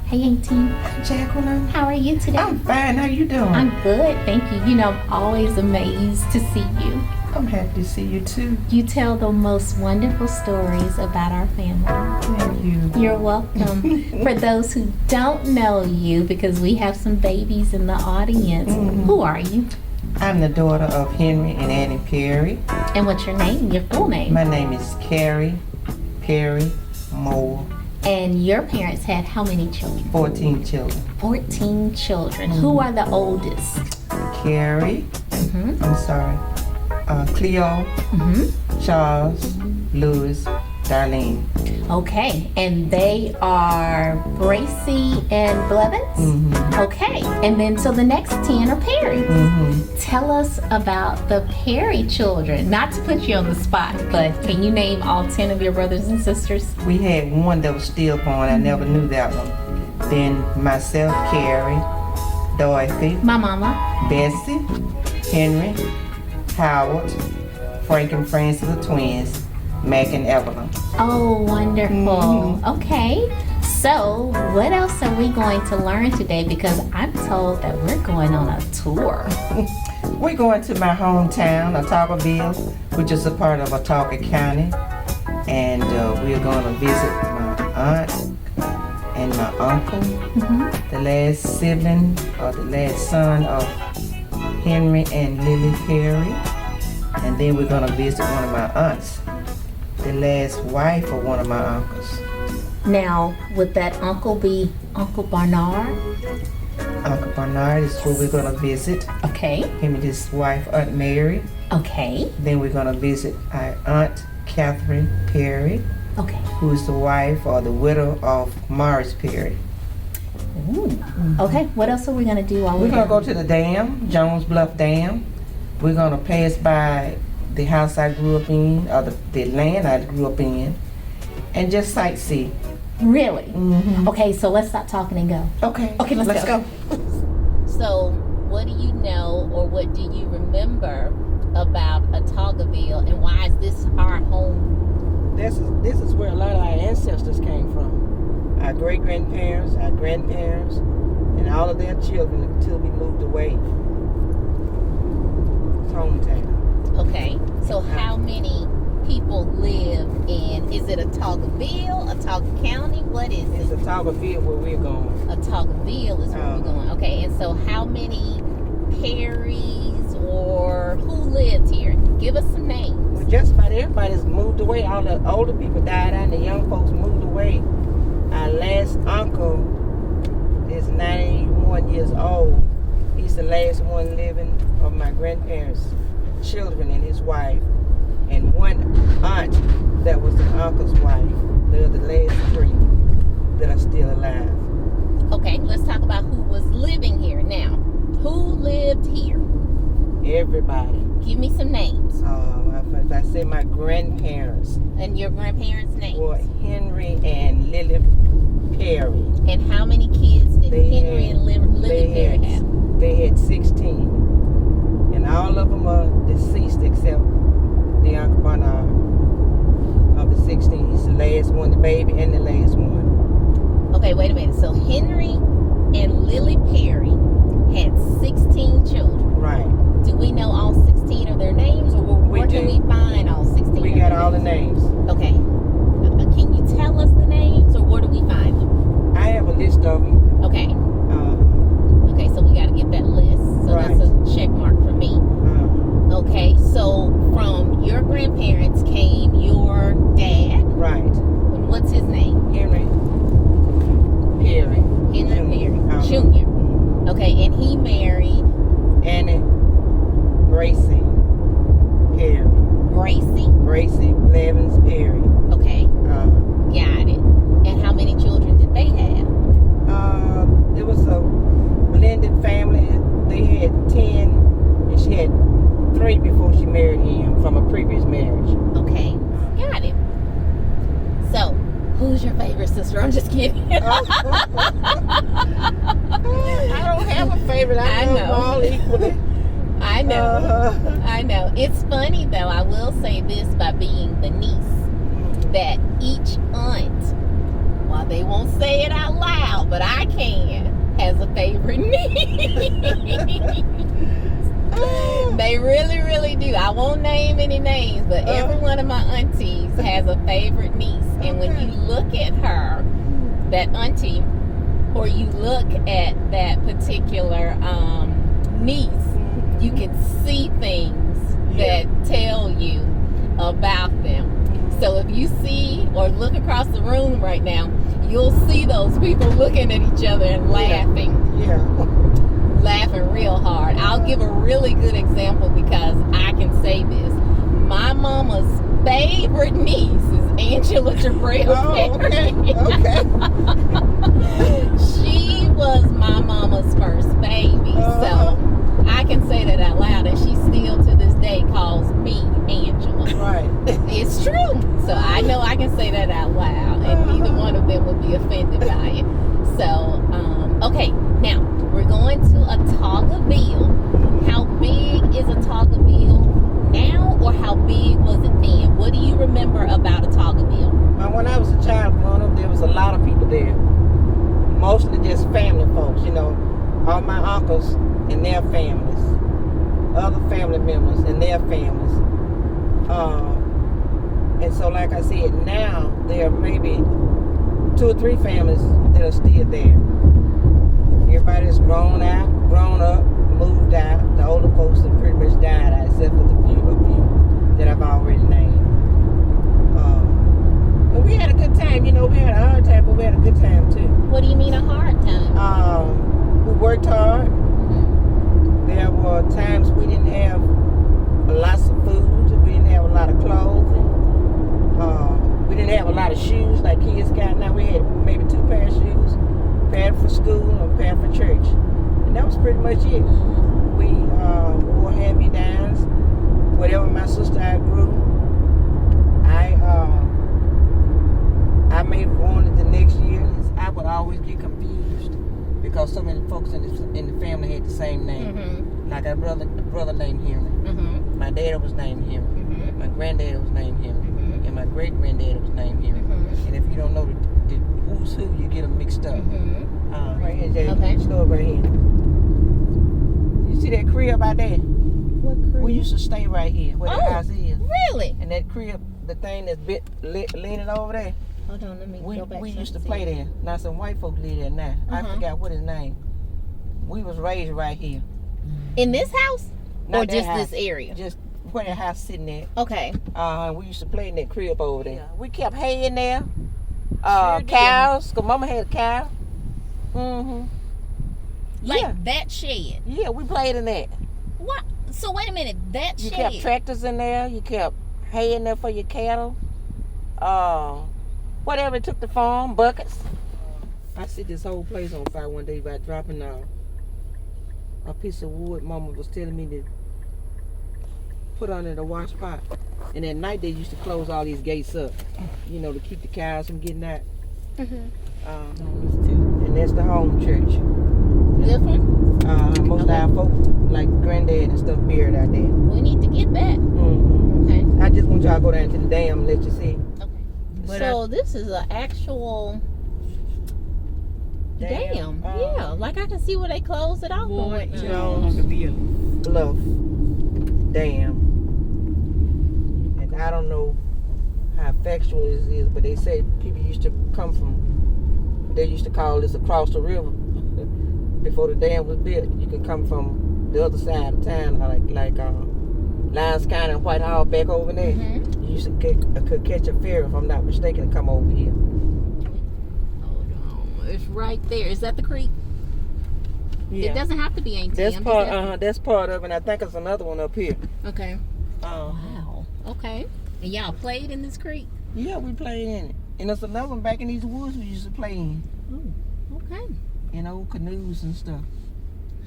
Hey, 18. Jacqueline, How are you today? I'm fine. How you doing? I'm good, thank you. You know, I'm always amazed to see you. I'm happy to see you too. You tell the most wonderful stories about our family. Thank you. You're welcome. For those who don't know you, because we have some babies in the audience, who are you? I'm the daughter of Henry and Annie Perry. And what's your name, your full name? My name is Carrie Perry Moore. And your parents had how many children? 14 children. 14 children. Who are the oldest? Carrie, I'm sorry, Cleo, Charles, Louis, Darlene. Okay, and they are Bracy and Blevins? Okay, and then so the next 10 are Perry. Tell us about the Perry children. Not to put you on the spot, but can you name all 10 of your brothers and sisters? We had one that was stillborn. I never knew that one. Then myself, Carrie, Dorothy, My mama. Bessie, Henry, Howard, Frank and Francis the twins, Mac and Evelyn. Oh, wonderful. Okay, so what else are we going to learn today? Because I'm told that we're going on a tour. We're going to my hometown, Otaugaville, which is a part of Autauga County, and we're going to visit my aunt and my uncle, the last sibling or the last son of Henry and Lily Perry, and then we're going to visit one of my aunts, the last wife of one of my uncles. Now, would that uncle be Uncle Barnard? Uncle Bernard is who we're going to visit, Okay, him and his wife, Aunt Mary. okay, Then we're going to visit our Aunt Catherine Perry, okay. who is the wife or the widow of Morris Perry. Ooh. Okay, what else are we gonna do while We're we're going to go to the dam, Jones Bluff Dam. We're going to pass by the house I grew up in, or the land I grew up in, and just sightsee. Really? Okay, so let's stop talking and go. Okay. Okay, let's go. go. So, what do you know or what do you remember about Otaugaville, and why is this our home? This is where a lot of our ancestors came from. Our great-grandparents, our grandparents, and all of their children until we moved away. It's hometown. Okay, so how many people live in, is it Otaugaville, Autauga County? What is It's it? Otaugaville where we're going. Otaugaville is where we're going. Okay, and so how many Perrys or who lived here? Give us some names. Well, just about everybody's moved away. All the older people died out and the young folks moved away. Our last uncle is 91 years old. He's the last one living of my grandparents' children and his wife. And one aunt that was the uncle's wife. They're the last three that are still alive. Okay, let's talk about who was living here now. Who lived here? Everybody. Give me some names. If I say my grandparents, And your grandparents' names. were Henry and Lily Perry. And how many kids did They Henry had- and Lily Perry have? They had 16. And all of them are deceased except the Uncle Bernard of the 16. He's the last one, the baby, and the last one. Okay, wait a minute. So Henry and Lily Perry had 16 children. Right. Do we know all 16 of their names, or where can do. we find all 16? We of got their all the names? names. Okay. Can you tell us the names, or where do we find them? I have a list of them. Okay. Uh, Okay, so we got to get that list. So Right. that's a check mark for me. Okay, so from your grandparents came your dad. right. And what's his name? Henry Perry. Henry Perry Uh-huh. Jr. Okay, and he married Annie Bracy Perry. Bracy. Blevins Perry. Okay, got it. And how many children did they have? It was a blended family. They had 10, and she had 3 before she married him from a previous marriage. Okay, got it. So, who's your favorite sister? I'm just kidding. I don't have a favorite. I I love know. them all equally. I know. I know. It's funny though. I will say this by being the niece. that each aunt, well, they won't say it out loud, but I can, has a favorite niece. They really, really do. I won't name any names, but every one of my aunties has a favorite niece. And when you look at her, that auntie, or you look at that particular niece, you can see things that tell you about them. So if you see or look across the room right now, you'll see those people looking at each other and laughing. Laughing real hard. I'll give a really good example because I can say this. My mama's favorite niece is Angela Jabril Perry. She was my mama's first baby. So I can say that out loud, and she still to this day calls me Angela. Right. It's true. So I know I can say that out loud, and neither one of them would be offended by it. So, okay, now we're going to Otagoville. How big is Otagoville now, or how big was it then? What do you remember about Otagoville? When I was a child growing up, there was a lot of people there. Mostly just family folks, you know. All my uncles and their families. Other family members and their families. And so, like I said, now there are maybe 2 or 3 families that are still there. Everybody's grown up, moved out. The older folks have pretty much died out, except for a few that I've already named. But we had a good time, you know. We had a hard time, but we had a good time too. What do you mean a hard time? We worked hard. There were times we didn't have lots of food. We didn't have a lot of clothes. We didn't have a lot of shoes like kids got now. We had maybe 2 pair of shoes, a pair for school and a pair for church, and that was pretty much it. We wore hand-me-downs. Whatever my sister I grew, I may have worn it the next year. I would always get confused because so many folks in the family had the same name. Like our brother named Henry. My dad was named Henry. My granddad was named Henry. And my great granddad was named Henry. And if you don't know the who's who, you get them mixed up. Right here, Jay. Okay. Store right here. You see that crib out there? What crib? We used to stay right here where the house is. Really? And that crib, the thing that's leaning over there, Hold on, let me go back. we used to play there. Now some white folks live there now. I forgot what his name. We was raised right here. In this house? Not Or that just house. this area? Just where the house sitting at. Okay. We used to play in that crib over there. We kept hay in there. Sure Cows, cause Mama had a cow. Like that shed. Yeah, we played in that. What? So wait a minute, that You shed. kept tractors in there. You kept hay in there for your cattle. Whatever it took to farm, buckets. I set this whole place on fire one day by dropping a piece of wood. Mama was telling me to put under the wash pot. And at night they used to close all these gates up, you know, to keep the cows from getting out. And that's the home church. Different? Most of our folk, like granddad and stuff, buried out there. We need to get that. Okay. I just want y'all to go down to the dam and let you see. Okay. But So this is an actual dam. Yeah, like I can see where they closed it off. Boyd Jones Bluff Dam. And I don't know how factual this is, but they say people used to come from, they used to call this across the river. Before the dam was built, you could come from the other side of town, like Lyons County and Whitehall back over there. You used to could catch a ferry, if I'm not mistaken, and come over here. Hold on. It's right there. Is that the creek? Yeah. It doesn't have to be ATM. That's part. That's part of it. And I think there's another one up here. Okay. Wow. Okay. And y'all played in this creek? Yeah, we played in it. And there's another one back in these woods we used to play in. Oh, okay. In old canoes and stuff.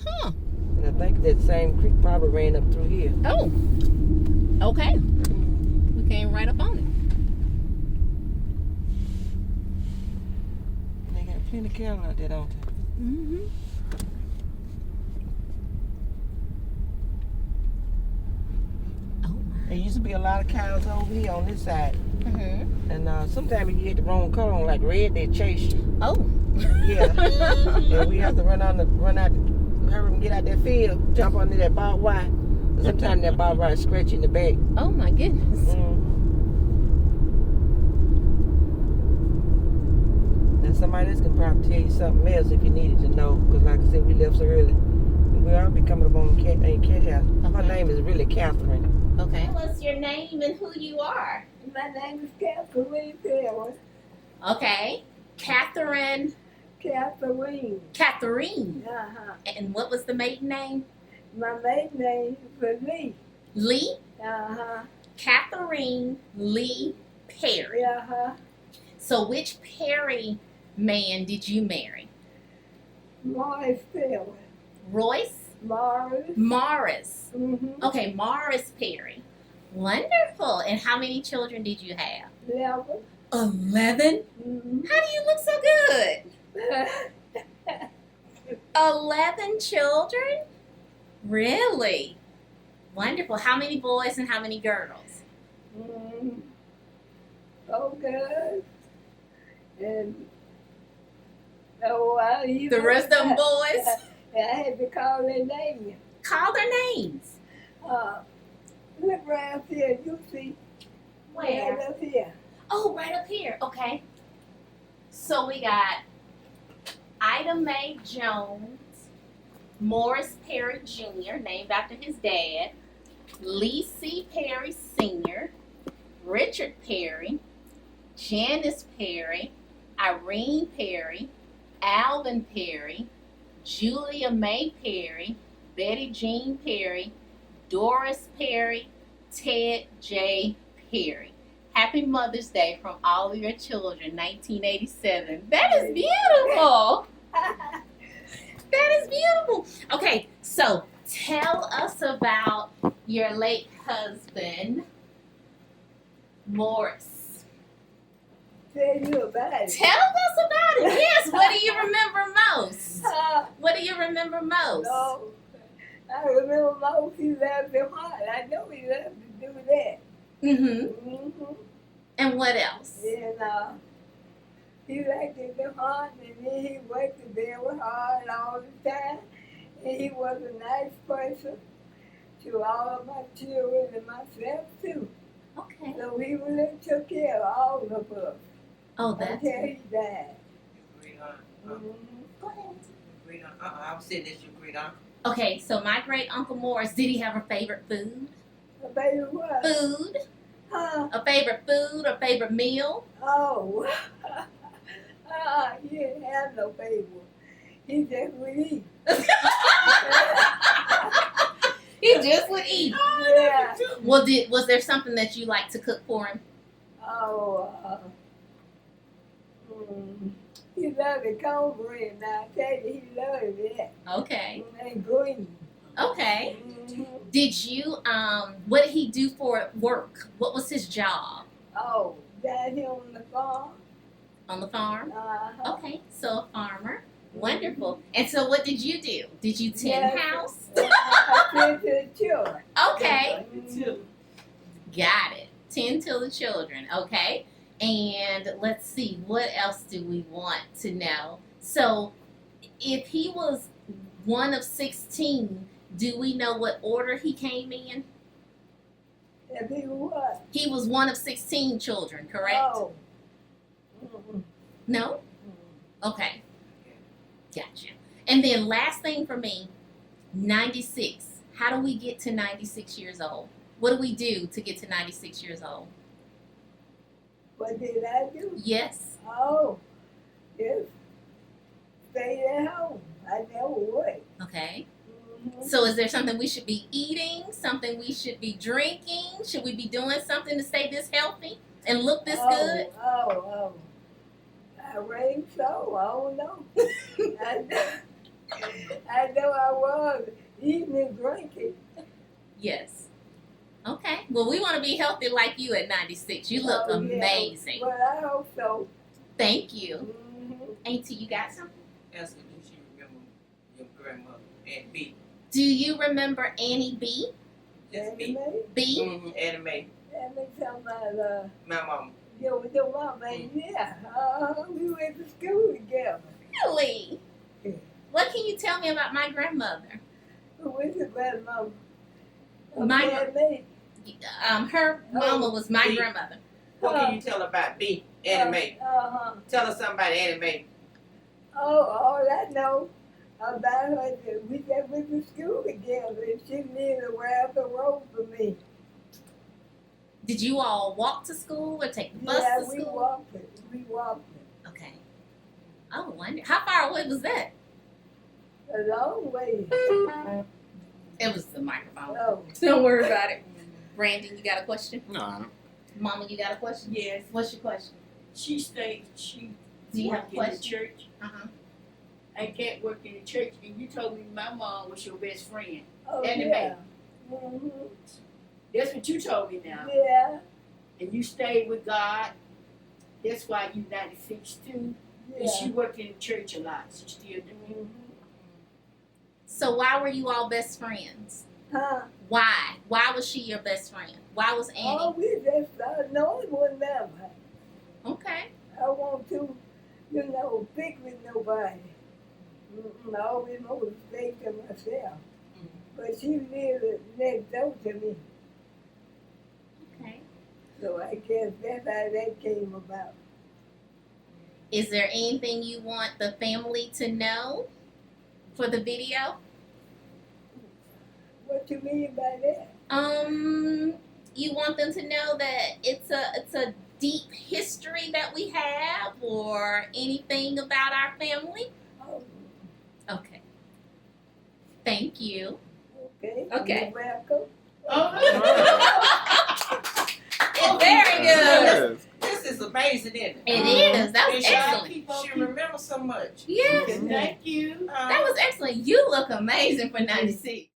Huh. And I think that same creek probably ran up through here. Oh. Okay. We came right up on it. They got plenty of cattle out there, don't they? Oh my. There used to be a lot of cows over here on this side. Mm-hmm. And sometimes if you get the wrong color on, like red, they chase you. Oh. Yeah. And we have to run out, hurry and get out that field, jump under that barbed wire. Sometimes that barbed wire scratch you in the back. Oh my goodness. And somebody else can probably tell you something else if you needed to know. Because like I said, we left so early. We all be coming up on Cat House. Her name is really Catherine. Okay. Tell us your name and who you are. My name is Catherine Taylor. Okay. Catherine. Catherine. Uh-huh. And what was the maiden name? My maiden name is Lee. Lee. Uh-huh. Catherine Lee Perry. Uh-huh. So which Perry man did you marry? Morris Taylor. Royce? Morris. Morris. Mm-hmm. Okay, Morris Perry. Wonderful. And how many children did you have? 11. 11? Mm-hmm. How do you look so good? 11 children? Really? Wonderful. How many boys and how many girls? Mm-hmm. Oh, good. And The rest of them boys? I had to call their name. Call their names. Look right up here. You see. Where? Right up here. Oh, right up here. Okay. So we got Ida Mae Jones, Morris Perry Jr., named after his dad, Lee C. Perry Sr., Richard Perry, Janice Perry, Irene Perry, Alvin Perry, Julia Mae Perry, Betty Jean Perry, Doris Perry, Ted J. Perry. Happy Mother's Day from all of your children, 1987. That is beautiful. That is beautiful. Okay, so tell us about your late husband, Morris. Tell you about it. Tell us about it. Yes, what do you remember most? What do you remember most? No, I remember most he loved him hard. I know he loved to do that. Mm-hmm. Mm-hmm. And what else? And he liked to do hard, and then he worked very hard all the time. And he was a nice person to all of my children and myself too. Okay. So he really took care of all of us Oh, that's until he died. Great aunt. Mm-hmm. Go ahead. Great aunt. I would say that's your great aunt. Okay, so my great Uncle Morris, did he have a favorite food? A baby what? Food? Huh? A favorite food or favorite meal? Oh. He didn't have no baby. He just would eat. He just would eat. Yeah. Well, was there something that you like to cook for him? Oh, he loved the cornbread. Now I tell you, he loved that. Okay. And green. Okay. Mm-hmm. Did you what did he do for work? What was his job? Oh, down here on the farm. On the farm? Uh-huh. Okay, so a farmer. Wonderful. And so what did you do? Did you tend house? I tend to the children. Okay. Mhm. Got it. Tend to the children. Okay. And let's see, what else do we want to know? So if he was one of 16, do we know what order he came in? If he what? He was one of 16 children, correct? Oh. Mhm. No? Okay. Gotcha. And then last thing for me, 96. How do we get to 96 years old? What do we do to get to 96 years old? What did I do? Yes. Oh, just stay at home. I never would. Okay. Mhm. So is there something we should be eating? Something we should be drinking? Should we be doing something to stay this healthy and look this good? Oh. I reckon so. I don't know. I know I was eating and drinking. Yes. Okay. Well, we want to be healthy like you at 96. You look Oh, yeah. amazing. But I hope so. Thank you. Mhm. Auntie, you got something? Ask her, do she remember your grandmother, Aunt B? Do you remember Annie B? Just B. Anyway, B? Mm-hmm. Annie Mae. Let me tell My mom. your mama, yeah. We went to school together. Really? Yeah. What can you tell me about my grandmother? We went to grandmama. My- Me. Her mama was my B. grandmother. What can you tell about B, Annie Mae? Tell us something about Annie Mae. Oh, all I know about her is that we just went to school together and she lived around the road from me. Did you all walk to school or take the bus Yeah, to we school? walked it. We walked it. Okay. Oh, wonder. How far away was that? A long way. It was the microphone. Oh, Don't worry about it. Brandon, you got a question? No, I don't. Mama, you got a question? Yes, What's your question? she states she Do you have work a in the question? church. Uh-huh. I can't work in the church, and you told me my mom was your best friend. oh Annie yeah. Mm-hmm. That's what you told me now. Yeah, And you stayed with God. That's why you 96 too. yeah. And she worked in the church a lot. She still do. Mhm. So why were you all best friends? Huh? Why? Why was she your best friend? Why was Annie? Oh, we just know one never. Okay. I want to, pick with nobody. I always want to stay to myself. But she lived next door to me, Okay. so I guess that's how that came about. Is there anything you want the family to know for the video? What you mean by that? You want them to know that it's a deep history that we have, or anything about our family? Oh, Okay. Thank you. okay. Okay. You're welcome. Very good. Yes. This is amazing, isn't it? It is. That was And she- excellent. She remembers so much. Yes. Thank you. That was excellent. You look amazing for 96.